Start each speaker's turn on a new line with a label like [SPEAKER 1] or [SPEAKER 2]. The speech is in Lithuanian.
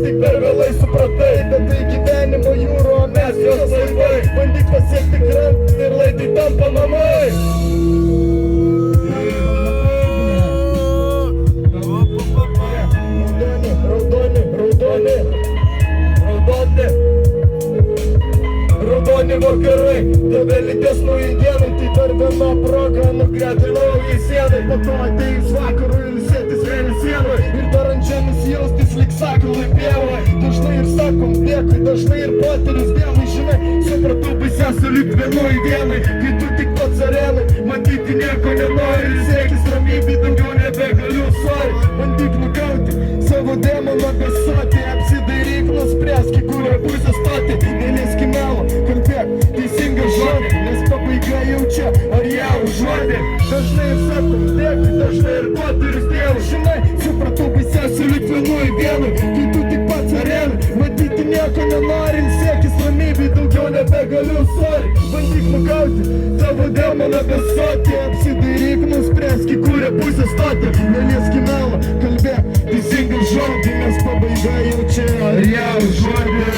[SPEAKER 1] tik per vėlai supratai, bet tai gyvenimo jūro, o mes jos laivai. Bandyk pasiekti krantą ir laidai tampa namai. Raudoni vakarai, tave lydės naujai dienai, tai dar viena proga nugreti naujai sienai. Po to ateis vakarui ilsėtis vėl sienai ir dar ant žemės jaustis lyg sakalai pievai. Dažnai ir sakom dėkui, dažnai ir poterius dievai. Žinai, supratau baisiausia lyg vienoj vienai, kai tu tik pats arenai, matyti nieko nenori ir siekis ramybė, daugiau nebegaliu, sorry. Bandyk nugauti savo demoną besotį, apsidairyk, nuspręsk, į kurią pusę stoti. Nelėski melo, kalbėk teisingą žodį, nes pabaiga jau čia, ar ją užuodė. Dažnai ir sakom dėkui, dažnai ir poterius dievai. Žinai, supratau baisiausia lyg vienoj vienai, kai tu tik pats arenai, matyti nieko nenori ir siekis ramybė, daugiau nebegaliu, sorry. Bandyk nugauti savo demoną besotį, apsidairyk, nuspręsk, į kurią pusę stoti. Nelėski melo, kalbėk teisingą žodį, nes pabaiga jau čia, ar ją užuodė.